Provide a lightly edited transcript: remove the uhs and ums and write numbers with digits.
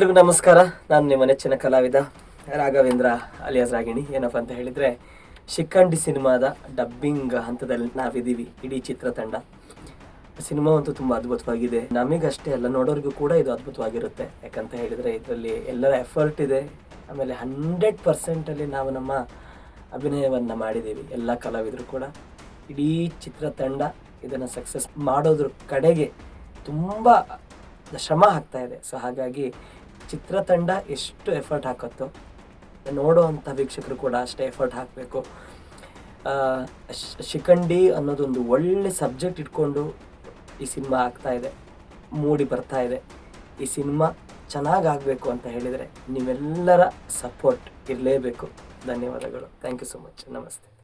ಎಲ್ರಿಗೂ ನಮಸ್ಕಾರ. ನಾನು ನಿಮ್ಮ ನೆಚ್ಚಿನ ಕಲಾವಿದ ರಾಘವೇಂದ್ರ ಅಲಿಯಾಸ್ ರಾಗಿಣಿ. ಏನಪ್ಪ ಅಂತ ಹೇಳಿದರೆ, ಶಿಖಂಡಿ ಸಿನಿಮಾದ ಡಬ್ಬಿಂಗ್ ಹಂತದಲ್ಲಿ ನಾವಿದ್ದೀವಿ, ಇಡೀ ಚಿತ್ರತಂಡ. ಸಿನಿಮಾ ಅಂತೂ ತುಂಬ ಅದ್ಭುತವಾಗಿದೆ. ನಮಗಷ್ಟೇ ಅಲ್ಲ, ನೋಡೋರಿಗೂ ಕೂಡ ಇದು ಅದ್ಭುತವಾಗಿರುತ್ತೆ. ಯಾಕಂತ ಹೇಳಿದರೆ ಇದರಲ್ಲಿ ಎಲ್ಲರ ಎಫರ್ಟ್ ಇದೆ. ಆಮೇಲೆ 100% ನಾವು ನಮ್ಮ ಅಭಿನಯವನ್ನು ಮಾಡಿದ್ದೀವಿ, ಎಲ್ಲ ಕಲಾವಿದರು ಕೂಡ. ಇಡೀ ಚಿತ್ರತಂಡ ಇದನ್ನು ಸಕ್ಸಸ್ ಮಾಡೋದ್ರ ಕಡೆಗೆ ತುಂಬ ಶ್ರಮ ಹಾಕ್ತಾ ಇದೆ. ಸೊ ಹಾಗಾಗಿ ಚಿತ್ರತಂಡ ಎಷ್ಟು ಎಫರ್ಟ್ ಹಾಕುತ್ತೋ ನೋಡುವಂಥ ವೀಕ್ಷಕರು ಕೂಡ ಅಷ್ಟೇ ಎಫರ್ಟ್ ಹಾಕಬೇಕು. ಶಿಖಂಡಿ ಅನ್ನೋದೊಂದು ಒಳ್ಳೆ ಸಬ್ಜೆಕ್ಟ್ ಇಟ್ಕೊಂಡು ಈ ಸಿನಿಮಾ ಆಗ್ತಾ ಇದೆ, ಮೂಡಿ ಬರ್ತಾ ಇದೆ. ಈ ಸಿನಿಮಾ ಚೆನ್ನಾಗಾಗಬೇಕು ಅಂತ ಹೇಳಿದರೆ ನೀವೆಲ್ಲರ ಸಪೋರ್ಟ್ ಇರಲೇಬೇಕು. ಧನ್ಯವಾದಗಳು. Thank you so much. ನಮಸ್ತೆ.